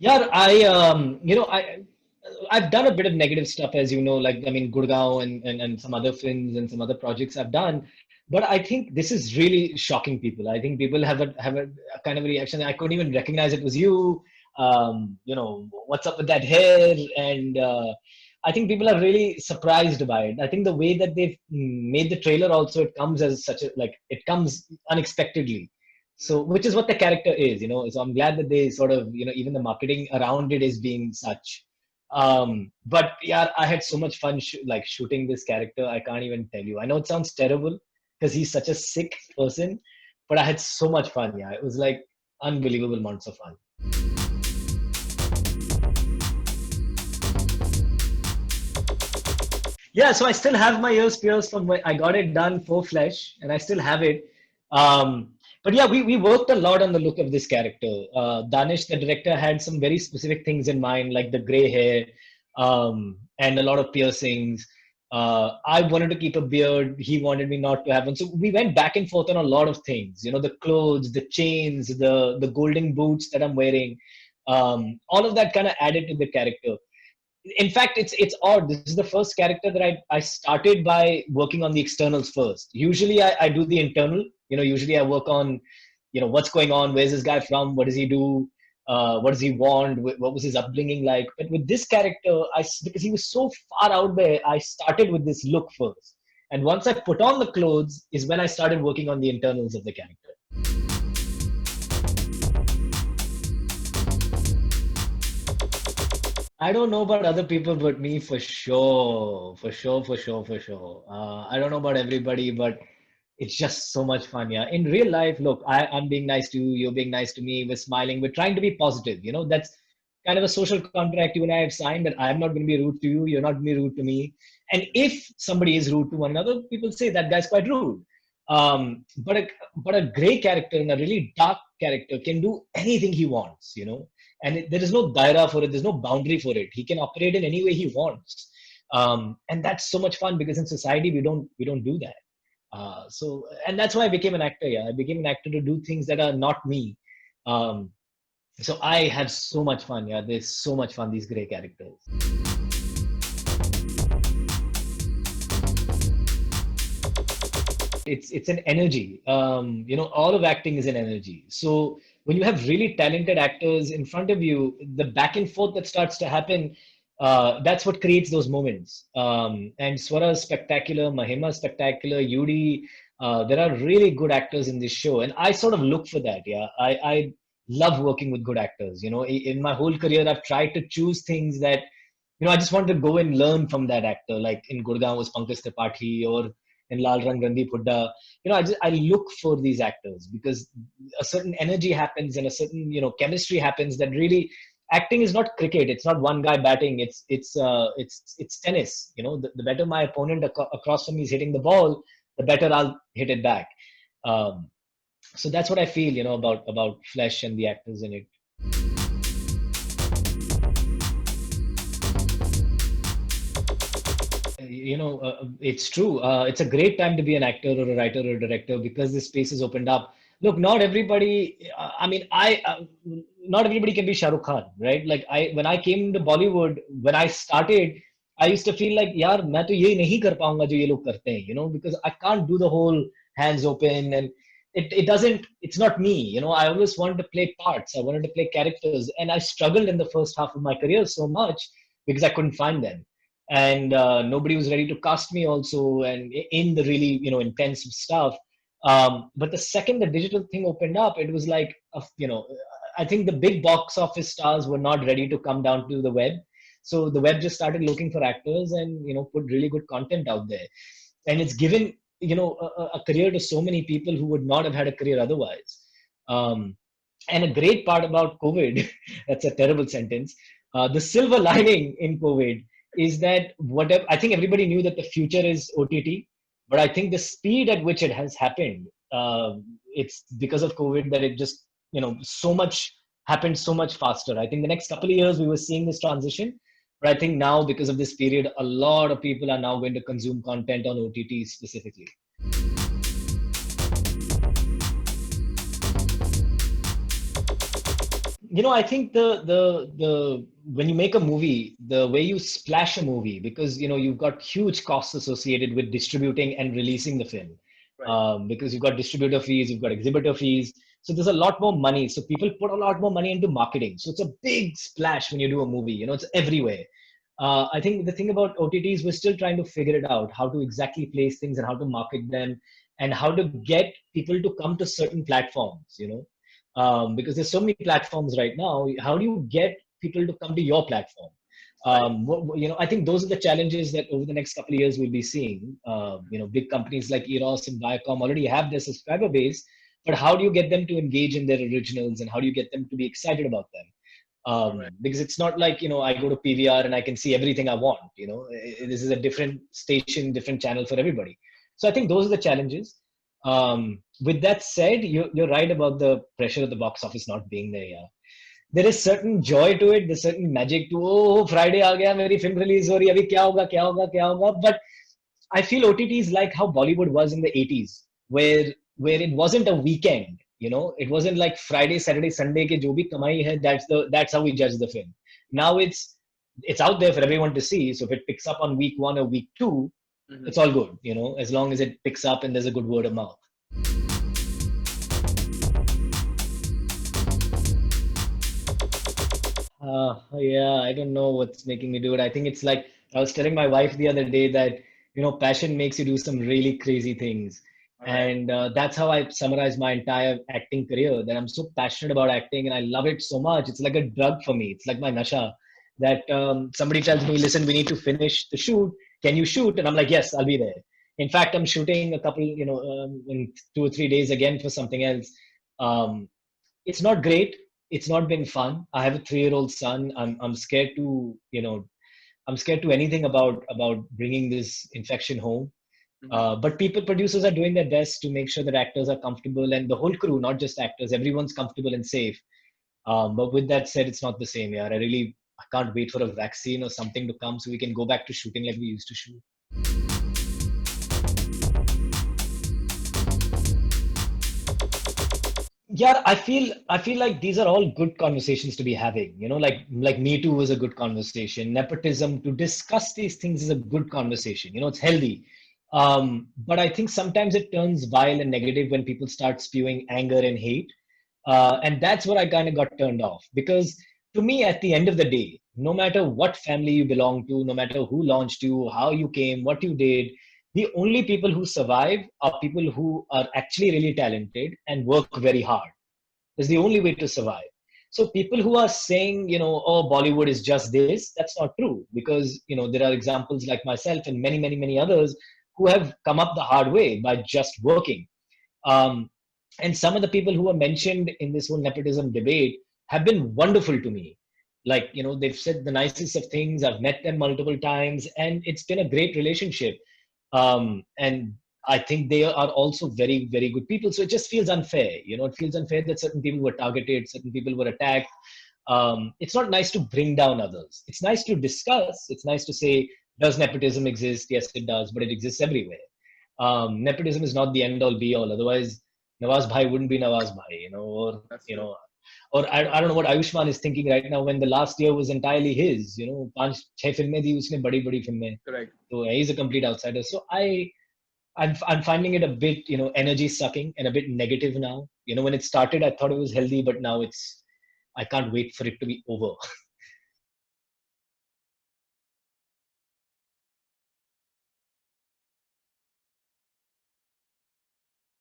Yeah, I've done a bit of negative stuff, as you know, like, I mean, Gurgaon and some other films and some other projects I've done. But I think this is really shocking people. I think people have a kind of a reaction. I couldn't even recognize it was you. What's up with that hair? And I think people are really surprised by it. I think the way that they've made the trailer also, it comes as such a, like, it comes unexpectedly. So, which is what the character is, so I'm glad that they sort of, even the marketing around it is being such. But yeah, I had so much fun like shooting this character. I can't even tell you. I know it sounds terrible because he's such a sick person, but I had so much fun. Yeah, it was like unbelievable amounts of fun. Yeah, so I still have my ears pierced from when I got it done for Flesh, and I still have it. But yeah, we worked a lot on the look of this character. Danish, the director, had some very specific things in mind, like the gray hair, and a lot of piercings. I wanted to keep a beard. He wanted me not to have one. So we went back and forth on a lot of things. The clothes, the chains, the golden boots that I'm wearing. All of that kind of added to the character. In fact, it's odd. This is the first character that I started by working on the externals first. Usually I do the internal. Usually I work on, what's going on, where's this guy from, what does he do, what does he want, what was his upbringing like. But with this character, because he was so far out there, I started with this look first. And once I put on the clothes is when I started working on the internals of the character. I don't know about other people, but me for sure, for sure, for sure, for sure. I don't know about everybody, but it's just so much fun. Yeah. In real life, look, I'm being nice to you, you're being nice to me, we're smiling, we're trying to be positive. That's kind of a social contract you and I have signed, that I'm not going to be rude to you, you're not going to be rude to me. And if somebody is rude to one another, people say that guy's quite rude. But a gray character and a really dark character can do anything he wants. And there is no daira for it. There's no boundary for it. He can operate in any way he wants, and that's so much fun because in society we don't do that. And that's why I became an actor. Yeah, I became an actor to do things that are not me. Um, so I have so much fun. Yeah, there's so much fun. These gray characters. It's an energy. All of acting is an energy. So when you have really talented actors in front of you, the back and forth that starts to happen, that's what creates those moments. And Swara is spectacular, Mahima is spectacular, Yudi. There are really good actors in this show, and I sort of look for that. Yeah, I love working with good actors. In my whole career, I've tried to choose things that I just wanted to go and learn from that actor. Like in Gurgaon was Pankaj Tripathi, or in Lal Rang Randeep Hooda. I look for these actors because a certain energy happens and a certain chemistry happens that really. Acting is not cricket. It's not one guy batting. It's tennis. The better my opponent across from me is hitting the ball, the better I'll hit it back. Um, so that's what I feel, about Flesh and the actors in it. It's true. It's a great time to be an actor or a writer or a director because this space is opened up. Look, not everybody. I mean, not everybody can be Shah Rukh Khan, right? Like when I came to Bollywood, when I started, I used to feel like, यार मैं तो ये नहीं कर पाऊंगा जो ये लोग करते हैं, because I can't do the whole hands open and it doesn't. It's not me, I always wanted to play parts. I wanted to play characters, and I struggled in the first half of my career so much because I couldn't find them, and nobody was ready to cast me also, and in the really intense stuff. But the second the digital thing opened up, it was like I think the big box office stars were not ready to come down to the web, so the web just started looking for actors and put really good content out there, and it's given a career to so many people who would not have had a career otherwise. um, and a great part about COVID, that's a terrible sentence. The silver lining in COVID is that whatever, I think everybody knew that the future is OTT, but I think the speed at which it has happened, it's because of COVID that it just, so much happened so much faster. I think the next couple of years we were seeing this transition, but I think now because of this period, a lot of people are now going to consume content on OTT specifically. I think the when you make a movie, the way you splash a movie, because you've got huge costs associated with distributing and releasing the film, Right. because you've got distributor fees, you've got exhibitor fees, so there's a lot more money. So people put a lot more money into marketing. So it's a big splash when you do a movie. It's everywhere. I think the thing about OTTs, we're still trying to figure it out, how to exactly place things and how to market them, and how to get people to come to certain platforms. Because there's so many platforms right now. How do you get people to come to your platform? Right. I think those are the challenges that over the next couple of years we'll be seeing. Big companies like Eros and Viacom already have their subscriber base, but how do you get them to engage in their originals, and how do you get them to be excited about them? Correct. Because it's not like I go to PVR and I can see everything I want. This is a different station, different channel for everybody. So I think those are the challenges. With that said, you're right about the pressure of the box office not being there. Yeah, there is certain joy to it. There's certain magic to, oh, Friday aa gaya, meri film release ho rahi hai, abhi kya hoga. But I feel OTT is like how Bollywood was in the 80s, where it wasn't a weekend. It wasn't like Friday, Saturday, Sunday ke jo bhi kamai hai, that's how we judge the film. Now it's out there for everyone to see. So if it picks up on week 1 or week 2, Hmm. it's all good, as long as it picks up and there's a good word of mouth. Yeah, I don't know what's making me do it. I think it's like I was telling my wife the other day that, passion makes you do some really crazy things. All right. And that's how I summarize my entire acting career, that I'm so passionate about acting and I love it so much. It's like a drug for me. It's like my nasha that somebody tells me, listen, we need to finish the shoot. Can you shoot? And I'm like, yes, I'll be there. In fact, I'm shooting a couple, in 2 or 3 days again for something else. Um, it's not great. It's not been fun. I have a 3-year-old son. I'm scared to I'm scared to anything about bringing this infection home. Hmm. But people producers are doing their best to make sure that actors are comfortable, and the whole crew, not just actors, everyone's comfortable and safe. But with that said, it's not the same. Yeah, I can't wait for a vaccine or something to come so we can go back to shooting like we used to shoot. Yeah, I feel like these are all good conversations to be having. Like Me Too was a good conversation. Nepotism, to discuss these things is a good conversation. It's healthy. But I think sometimes it turns vile and negative when people start spewing anger and hate. And that's where I kind of got turned off, because to me, at the end of the day, no matter what family you belong to, no matter who launched you, how you came, what you did, the only people who survive are people who are actually really talented and work very hard. Is the only way to survive. So people who are saying, oh, Bollywood is just this, that's not true, because there are examples like myself and many, many, many others who have come up the hard way by just working. Um, and some of the people who were mentioned in this whole nepotism debate have been wonderful to me. Like, they've said the nicest of things. I've met them multiple times, and it's been a great relationship. And I think they are also very, very good people. So it just feels unfair. It feels unfair that certain people were targeted, certain people were attacked. It's not nice to bring down others. It's nice to discuss. It's nice to say, does nepotism exist? Yes, it does, but it exists everywhere. Nepotism is not the end all be all. Otherwise, Nawaz Bhai wouldn't be Nawaz Bhai, or That's you true. know, or I don't know what Ayushman is thinking right now when the last year was entirely his. पांच छह फिल्में दी उसने बड़ी बड़ी फिल्में. Correct. So he's a complete outsider. So I'm finding it a bit energy sucking and a bit negative now. When it started, I thought it was healthy, but now I can't wait for it to be over.